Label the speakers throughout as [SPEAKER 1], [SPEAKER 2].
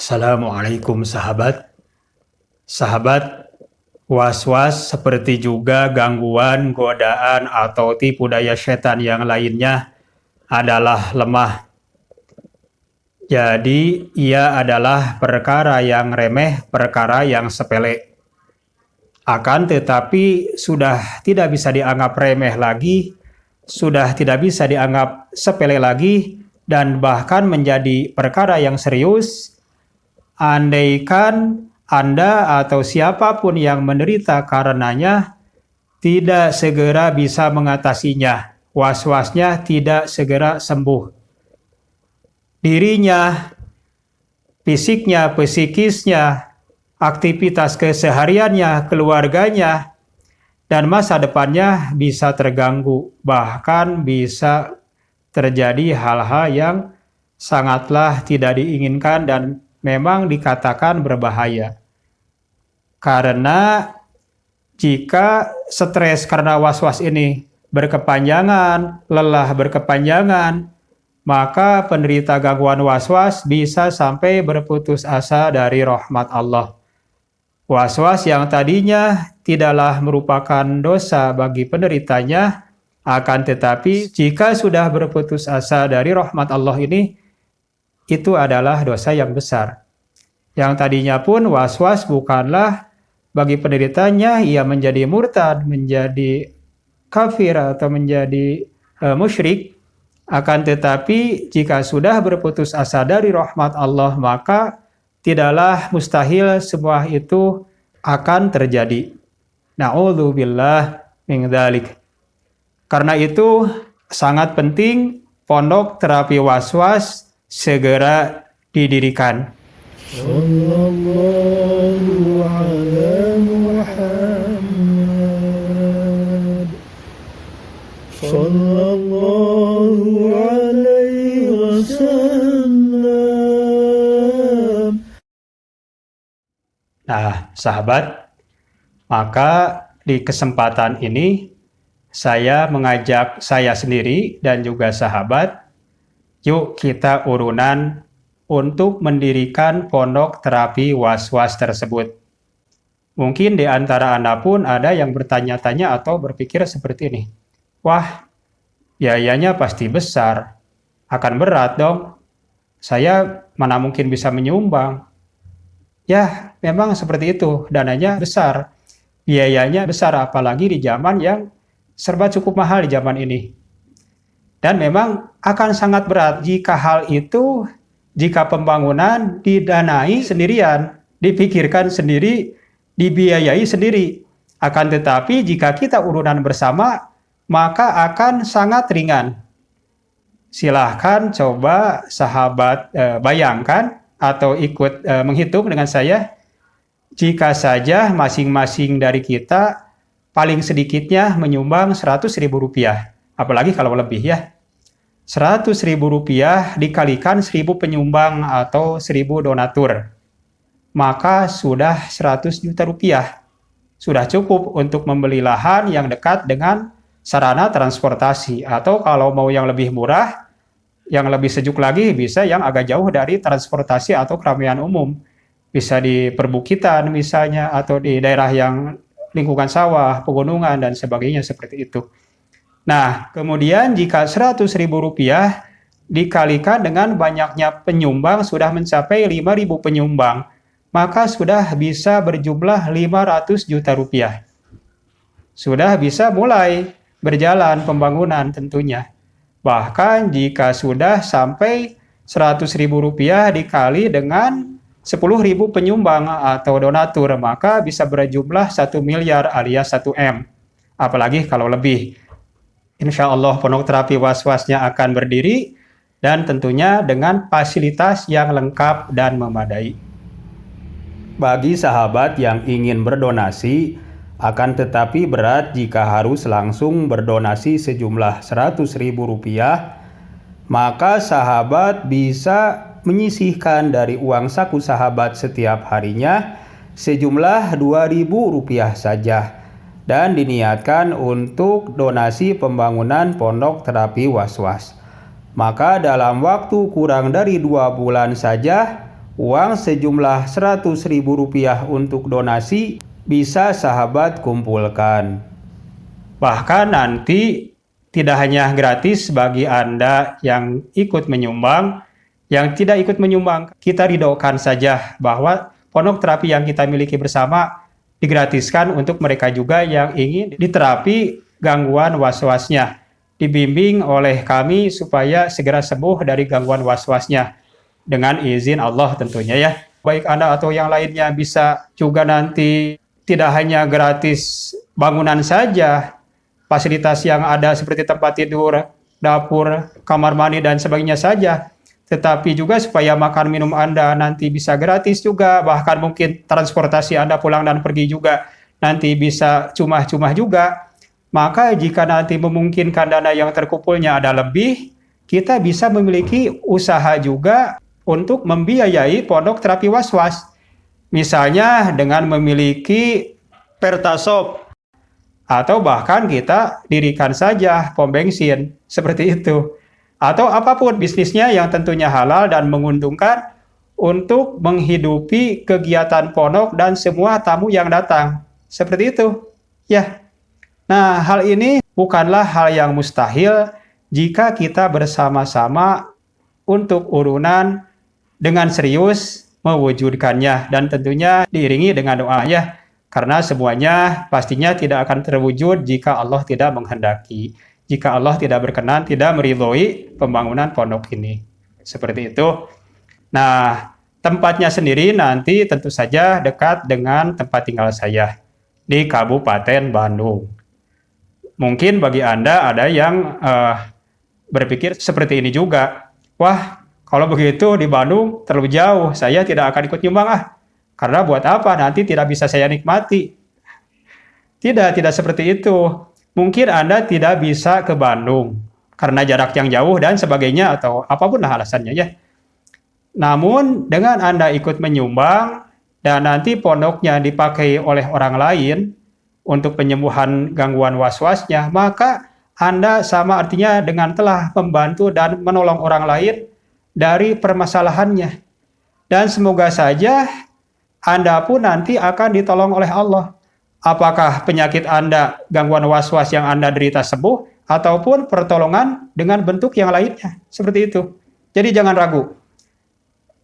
[SPEAKER 1] Assalamualaikum sahabat. Sahabat, was-was seperti juga gangguan, godaan, atau tipu daya setan yang lainnya adalah lemah. Jadi, ia adalah perkara yang remeh, perkara yang sepele. Akan tetapi sudah tidak bisa dianggap remeh lagi, sudah tidak bisa dianggap sepele lagi, dan bahkan menjadi perkara yang serius, andaikan Anda atau siapapun yang menderita karenanya tidak segera bisa mengatasinya, was-wasnya tidak segera sembuh. Dirinya, fisiknya, psikisnya, aktivitas kesehariannya, keluarganya, dan masa depannya bisa terganggu, bahkan bisa terjadi hal-hal yang sangatlah tidak diinginkan dan memang dikatakan berbahaya. Karena jika stres karena was-was ini berkepanjangan, lelah berkepanjangan, maka penderita gangguan was-was bisa sampai berputus asa dari rahmat Allah. Was-was yang tadinya tidaklah merupakan dosa bagi penderitanya, akan tetapi jika sudah berputus asa dari rahmat Allah ini, itu adalah dosa yang besar. Yang tadinya pun was-was bukanlah bagi penderitanya, ia menjadi murtad, menjadi kafir atau menjadi musyrik. Akan tetapi jika sudah berputus asa dari rahmat Allah, maka tidaklah mustahil semua itu akan terjadi. Na'udzubillah min dzalik. Karena itu sangat penting pondok terapi was-was segera didirikan.
[SPEAKER 2] Sallallahu ala Muhammad Sallallahu alaihi wasallam.
[SPEAKER 1] Nah, sahabat, maka di kesempatan ini saya mengajak saya sendiri dan juga sahabat, yuk kita urunan untuk mendirikan pondok terapi was-was tersebut. Mungkin di antara Anda pun ada yang bertanya-tanya atau berpikir seperti ini. Wah, biayanya pasti besar, akan berat dong. Saya mana mungkin bisa menyumbang. Ya, memang seperti itu, dananya besar, biayanya besar, apalagi di zaman yang serba cukup mahal di zaman ini. Dan memang akan sangat berat jika hal itu, jika pembangunan didanai sendirian, dipikirkan sendiri, dibiayai sendiri. Akan tetapi jika kita urunan bersama, maka akan sangat ringan. Silahkan coba sahabat bayangkan atau ikut menghitung dengan saya, jika saja masing-masing dari kita paling sedikitnya menyumbang Rp100.000, apalagi kalau lebih ya. Rp100.000 dikalikan 1.000 penyumbang atau 1.000 donatur, maka sudah Rp100 juta. Sudah cukup untuk membeli lahan yang dekat dengan sarana transportasi, atau kalau mau yang lebih murah, yang lebih sejuk lagi, bisa yang agak jauh dari transportasi atau keramaian umum. Bisa di perbukitan misalnya, atau di daerah yang lingkungan sawah, pegunungan, dan sebagainya seperti itu. Nah, kemudian jika Rp100.000 dikalikan dengan banyaknya penyumbang, sudah mencapai 5.000 penyumbang, maka sudah bisa berjumlah Rp500 juta. Sudah bisa mulai berjalan pembangunan tentunya. Bahkan jika sudah sampai Rp100.000 dikali dengan 10.000 penyumbang atau donatur, maka bisa berjumlah 1 miliar alias 1 M. Apalagi kalau lebih. Insya Allah pondok terapi was-wasnya akan berdiri, dan tentunya dengan fasilitas yang lengkap dan memadai. Bagi sahabat yang ingin berdonasi, akan tetapi berat jika harus langsung berdonasi sejumlah Rp100.000, maka sahabat bisa menyisihkan dari uang saku sahabat setiap harinya sejumlah Rp2.000 saja, dan diniatkan untuk donasi pembangunan pondok terapi was-was. Maka dalam waktu kurang dari 2 bulan saja, Uang sejumlah Rp100.000 untuk donasi bisa sahabat kumpulkan. Bahkan nanti tidak hanya gratis bagi Anda yang ikut menyumbang, yang tidak ikut menyumbang, kita ridhokan saja bahwa pondok terapi yang kita miliki bersama digratiskan untuk mereka juga yang ingin diterapi gangguan was-wasnya, dibimbing oleh kami supaya segera sembuh dari gangguan was-wasnya dengan izin Allah tentunya ya. Baik Anda atau yang lainnya bisa juga nanti tidak hanya gratis bangunan saja, fasilitas yang ada seperti tempat tidur, dapur, kamar mandi dan sebagainya saja, tetapi juga supaya makan minum Anda nanti bisa gratis juga, bahkan mungkin transportasi Anda pulang dan pergi juga nanti bisa cuma-cuma juga. Maka jika nanti memungkinkan dana yang terkumpulnya ada lebih, kita bisa memiliki usaha juga untuk membiayai pondok terapi was-was. Misalnya dengan memiliki pertasop, atau bahkan kita dirikan saja pom bensin, seperti itu. Atau apapun bisnisnya yang tentunya halal dan menguntungkan untuk menghidupi kegiatan pondok dan semua tamu yang datang. Seperti itu. Ya. Nah, hal ini bukanlah hal yang mustahil jika kita bersama-sama untuk urunan dengan serius mewujudkannya dan tentunya diiringi dengan doa ya. Karena semuanya pastinya tidak akan terwujud jika Allah tidak menghendaki. Jika Allah tidak berkenan, tidak meridhoi pembangunan pondok ini. Seperti itu. Nah, tempatnya sendiri nanti tentu saja dekat dengan tempat tinggal saya di Kabupaten Bandung. Mungkin bagi Anda ada yang berpikir seperti ini juga. Wah, kalau begitu di Bandung terlalu jauh, saya tidak akan ikut nyumbang karena buat apa? Nanti tidak bisa saya nikmati. Tidak seperti itu. Mungkin Anda tidak bisa ke Bandung karena jarak yang jauh dan sebagainya atau apapun lah alasannya ya. Namun dengan Anda ikut menyumbang dan nanti pondoknya dipakai oleh orang lain untuk penyembuhan gangguan was-wasnya, maka Anda sama artinya dengan telah membantu dan menolong orang lain dari permasalahannya. Dan semoga saja Anda pun nanti akan ditolong oleh Allah. Apakah penyakit Anda, gangguan was-was yang Anda derita sembuh, ataupun pertolongan dengan bentuk yang lainnya. Seperti itu. Jadi jangan ragu.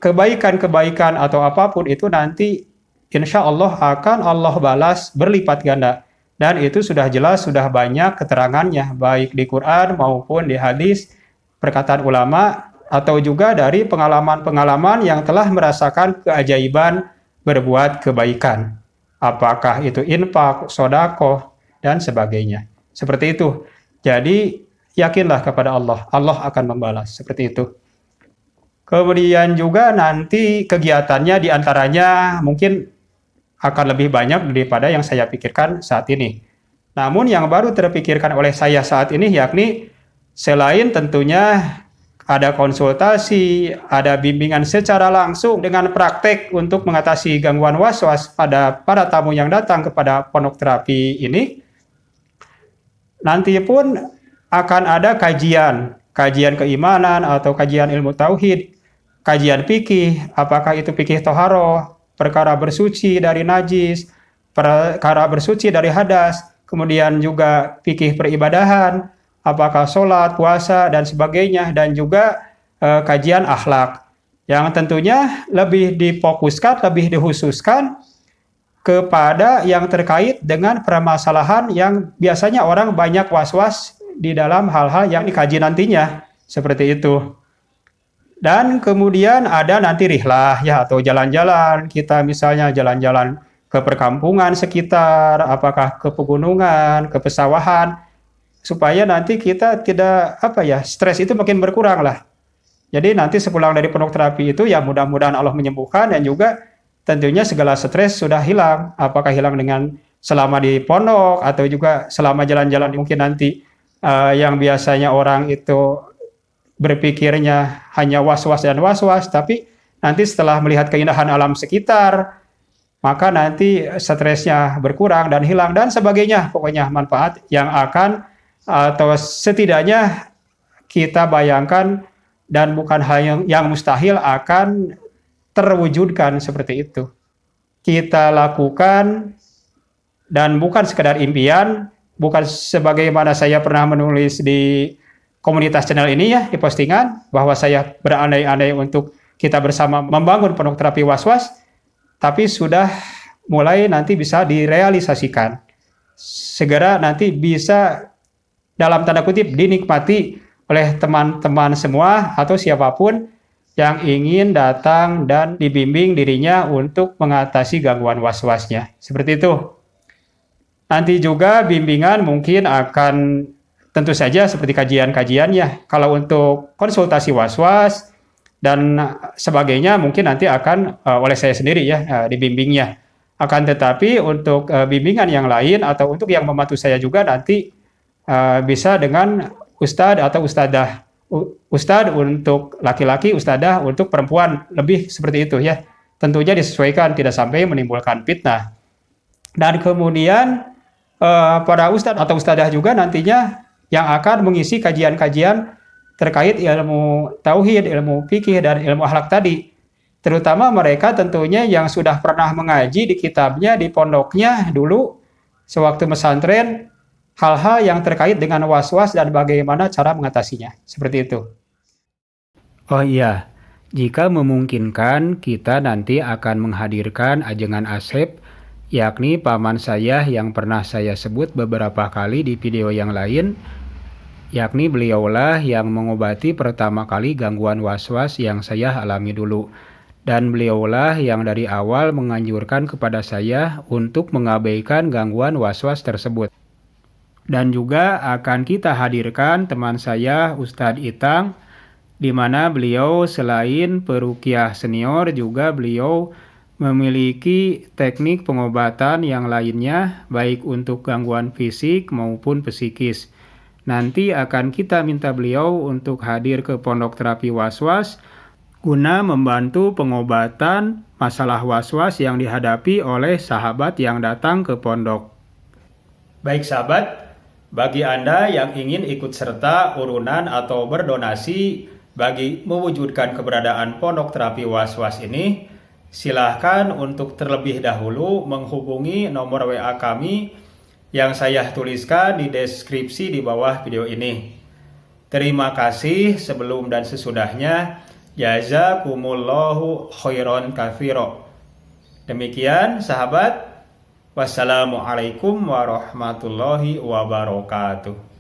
[SPEAKER 1] Kebaikan-kebaikan atau apapun itu nanti insya Allah akan Allah balas berlipat ganda. Dan itu sudah jelas, sudah banyak keterangannya, baik di Quran maupun di hadis, perkataan ulama, atau juga dari pengalaman-pengalaman yang telah merasakan keajaiban berbuat kebaikan. Apakah itu infak, sedekah, dan sebagainya. Seperti itu. Jadi, yakinlah kepada Allah. Allah akan membalas. Seperti itu. Kemudian juga nanti kegiatannya diantaranya mungkin akan lebih banyak daripada yang saya pikirkan saat ini. Namun yang baru terpikirkan oleh saya saat ini yakni selain tentunya ada konsultasi, ada bimbingan secara langsung dengan praktek untuk mengatasi gangguan was-was pada para tamu yang datang kepada pondok terapi ini. Nanti pun akan ada kajian keimanan atau kajian ilmu tauhid, kajian fikih, apakah itu fikih toharoh, perkara bersuci dari najis, perkara bersuci dari hadas, kemudian juga fikih peribadahan, apakah sholat, puasa, dan sebagainya, dan juga kajian akhlak, yang tentunya lebih difokuskan, lebih dikhususkan kepada yang terkait dengan permasalahan yang biasanya orang banyak was-was di dalam hal-hal yang dikaji nantinya, seperti itu. Dan kemudian ada nanti rihlah ya atau jalan-jalan, kita misalnya jalan-jalan ke perkampungan sekitar, apakah ke pegunungan, ke pesawahan, supaya nanti kita tidak stres itu makin berkurang lah. Jadi nanti sepulang dari pondok terapi itu ya mudah-mudahan Allah menyembuhkan dan juga tentunya segala stres sudah hilang. Apakah hilang dengan selama di pondok atau juga selama jalan-jalan mungkin nanti yang biasanya orang itu berpikirnya hanya was-was dan was-was, tapi nanti setelah melihat keindahan alam sekitar maka nanti stresnya berkurang dan hilang dan sebagainya. Pokoknya manfaat yang akan atau setidaknya kita bayangkan dan bukan hal yang mustahil akan terwujudkan seperti itu. Kita lakukan, dan bukan sekedar impian, bukan sebagaimana saya pernah menulis di komunitas channel ini ya, di postingan, bahwa saya berandai-andai untuk kita bersama membangun pondok terapi was-was, tapi sudah mulai nanti bisa direalisasikan. Segera nanti bisa dalam tanda kutip dinikmati oleh teman-teman semua atau siapapun yang ingin datang dan dibimbing dirinya untuk mengatasi gangguan was-wasnya. Seperti itu. Nanti juga bimbingan mungkin akan tentu saja seperti kajian-kajiannya. Kalau untuk konsultasi was-was dan sebagainya mungkin nanti akan oleh saya sendiri ya dibimbingnya. Akan tetapi untuk bimbingan yang lain atau untuk yang membantu saya juga nanti bisa dengan ustadz atau ustadzah. Ustadz untuk laki-laki, ustadzah untuk perempuan, lebih seperti itu ya. Tentunya disesuaikan, tidak sampai menimbulkan fitnah. Dan kemudian para ustadz atau ustadzah juga nantinya yang akan mengisi kajian-kajian terkait ilmu tauhid, ilmu fikih, dan ilmu akhlak tadi. Terutama mereka tentunya yang sudah pernah mengaji di kitabnya, di pondoknya dulu, sewaktu pesantren, hal-hal yang terkait dengan was-was dan bagaimana cara mengatasinya. Seperti itu.
[SPEAKER 3] Oh iya, jika memungkinkan kita nanti akan menghadirkan Ajengan Asep, yakni paman saya yang pernah saya sebut beberapa kali di video yang lain, yakni beliaulah yang mengobati pertama kali gangguan was-was yang saya alami dulu. Dan beliaulah yang dari awal menganjurkan kepada saya untuk mengabaikan gangguan was-was tersebut. Dan juga akan kita hadirkan teman saya Ustadz Itang, di mana beliau selain peruqyah senior juga beliau memiliki teknik pengobatan yang lainnya baik untuk gangguan fisik maupun psikis. Nanti akan kita minta beliau untuk hadir ke pondok terapi was-was guna membantu pengobatan masalah was-was yang dihadapi oleh sahabat yang datang ke pondok.
[SPEAKER 1] Baik sahabat, bagi Anda yang ingin ikut serta urunan atau berdonasi bagi mewujudkan keberadaan pondok terapi was-was ini, silahkan untuk terlebih dahulu menghubungi nomor WA kami yang saya tuliskan di deskripsi di bawah video ini. Terima kasih sebelum dan sesudahnya. Jazakumullahu khairan katsira. Demikian sahabat. Wassalamualaikum warahmatullahi wabarakatuh.